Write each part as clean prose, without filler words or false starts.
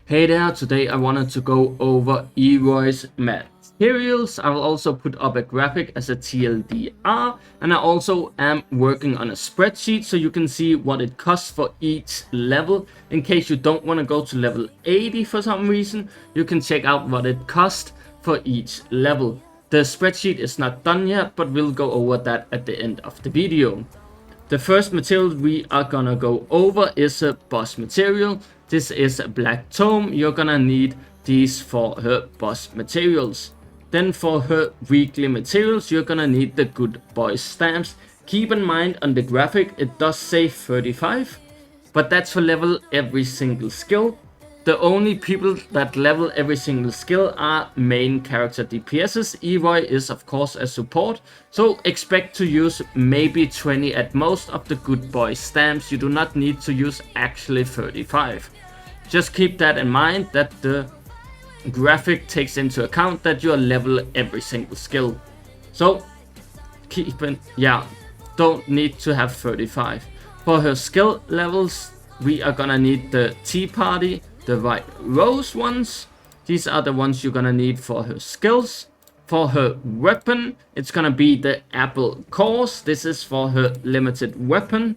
Hey there, today I wanted to go over Iroi's materials. I will also put up a graphic as a TLDR, and I also am working on a spreadsheet so you can see what it costs for each level. In case you don't want to go to level 80 for some reason, you can check out what it costs for each level. The spreadsheet is not done yet, but we'll go over that at the end of the video. The first material we are gonna go over is a boss material. This is a black tome. You're gonna need these for her boss materials. Then for her weekly materials, you're gonna need the good boy stamps. Keep in mind on the graphic, it does say 35, but that's for level every single skill. The only people that level every single skill are main character DPSs. Iroi is of course a support, so expect to use maybe 20 at most of the good boy stamps. You do not need to use actually 35. Just keep that in mind, that the graphic takes into account that you level every single skill. So don't need to have 35. For her skill levels, we are gonna need the Tea Party, the white rose ones. These are the ones you're gonna need for her skills. For her weapon, it's gonna be the apple cores. This is for her limited weapon.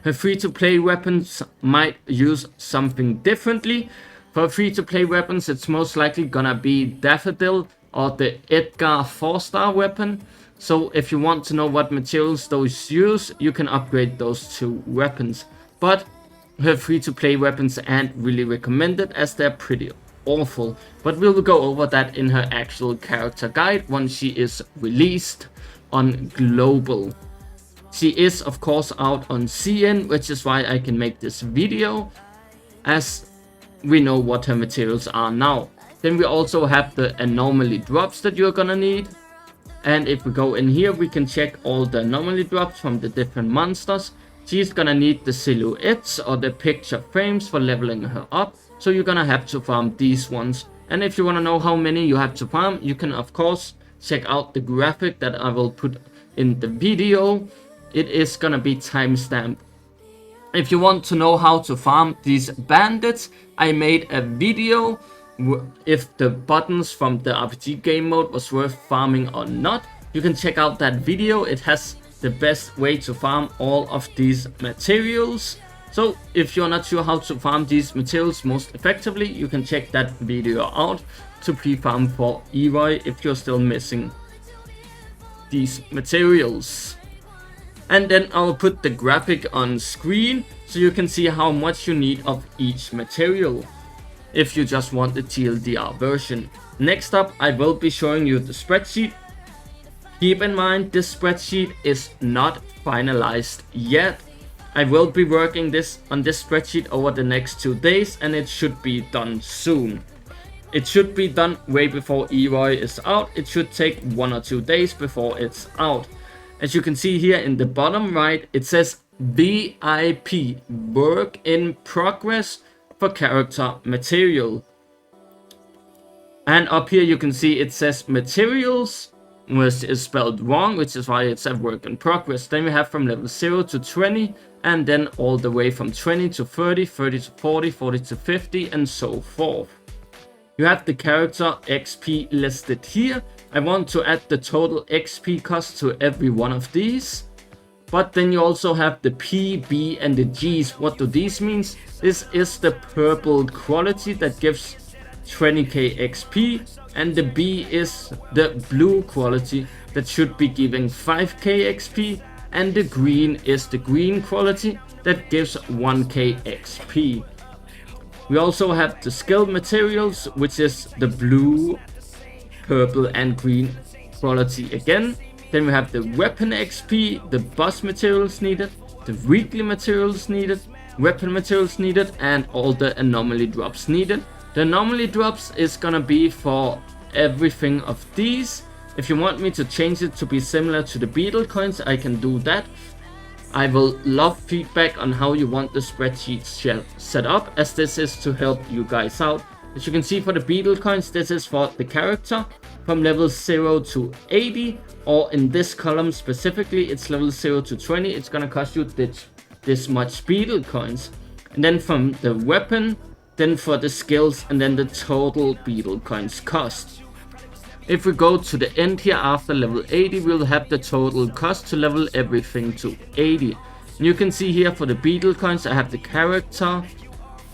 Her free-to-play weapons might use something differently. For free-to-play weapons, it's most likely gonna be Daffodil or the Edgar 4-star weapon. So if you want to know what materials those use, you can upgrade those two weapons. But her free-to-play weapons aren't really recommended as they're pretty awful, but we'll go over that in her actual character guide once she is released on global. She is of course out on CN, which is why I can make this video, as we know what her materials are now. Then we also have the anomaly drops that you're gonna need. And if we go in here, we can check all the anomaly drops from the different monsters. She's gonna need the silhouettes or the picture frames for leveling her up, so you're gonna have to farm these ones. And if you wanna know how many you have to farm, you can of course check out the graphic that I will put in the video. It is gonna be timestamped. If you want to know how to farm these bandits, I made a video if the buttons from the RPG game mode was worth farming or not. You can check out that video. It has the best way to farm all of these materials. So if you're not sure how to farm these materials most effectively, you can check that video out to pre-farm for Iroi if you're still missing these materials. And then I'll put the graphic on screen so you can see how much you need of each material if you just want the TLDR version. Next up, I will be showing you the spreadsheet. Keep in mind, this spreadsheet is not finalized yet. I will be working on this spreadsheet over the next 2 days, and it should be done soon. It should be done way before Iroi is out. It should take 1 or 2 days before it's out. As you can see here in the bottom right, it says VIP, work in progress for character material. And up here you can see it says materials, which is spelled wrong, which is why it's a work in progress. Then we have from level 0 to 20, and then all the way from 20 to 30, 30 to 40, 40 to 50, and so forth. You have the character XP listed here. I want to add the total XP cost to every one of these. But then you also have the P, B, and the Gs. What do these mean? This is the purple quality that gives 20k XP, and the B is the blue quality that should be giving 5k XP, and the green is the green quality that gives 1k XP. We also have the skill materials, which is the blue, purple, and green quality again. Then we have the weapon XP, the boss materials needed, the weekly materials needed, weapon materials needed, and all the anomaly drops needed. The anomaly drops is gonna be for everything of these. If you want me to change it to be similar to the beetle coins, I can do that. I will love feedback on how you want the spreadsheet set up, as this is to help you guys out. As you can see, for the beetle coins, this is for the character from level 0 to 80, or in this column specifically, it's level 0 to 20. It's gonna cost you this much beetle coins. And then from the weapon, then for the skills, and then the total beetle coins cost. If we go to the end here after level 80, we'll have the total cost to level everything to 80. And you can see here for the beetle coins, I have the character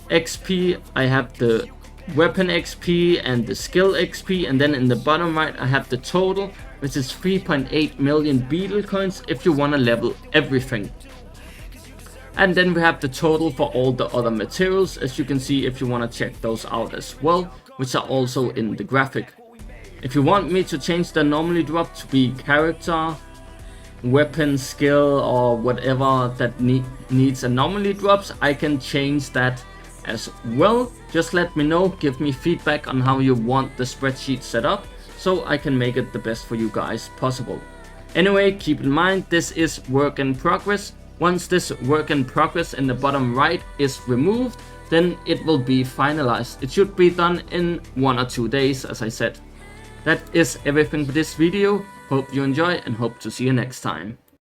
XP, I have the weapon XP and the skill XP, and then in the bottom right I have the total, which is 3.8 million beetle coins if you want to level everything. And then we have the total for all the other materials, as you can see if you want to check those out as well, which are also in the graphic. If you want me to change the anomaly drop to be character, weapon, skill, or whatever that needs anomaly drops, I can change that as well. Just let me know, give me feedback on how you want the spreadsheet set up, so I can make it the best for you guys possible. Anyway, keep in mind this is work in progress. Once this work in progress in the bottom right is removed, then it will be finalized. It should be done in 1 or 2 days, as I said. That is everything for this video. Hope you enjoy and hope to see you next time.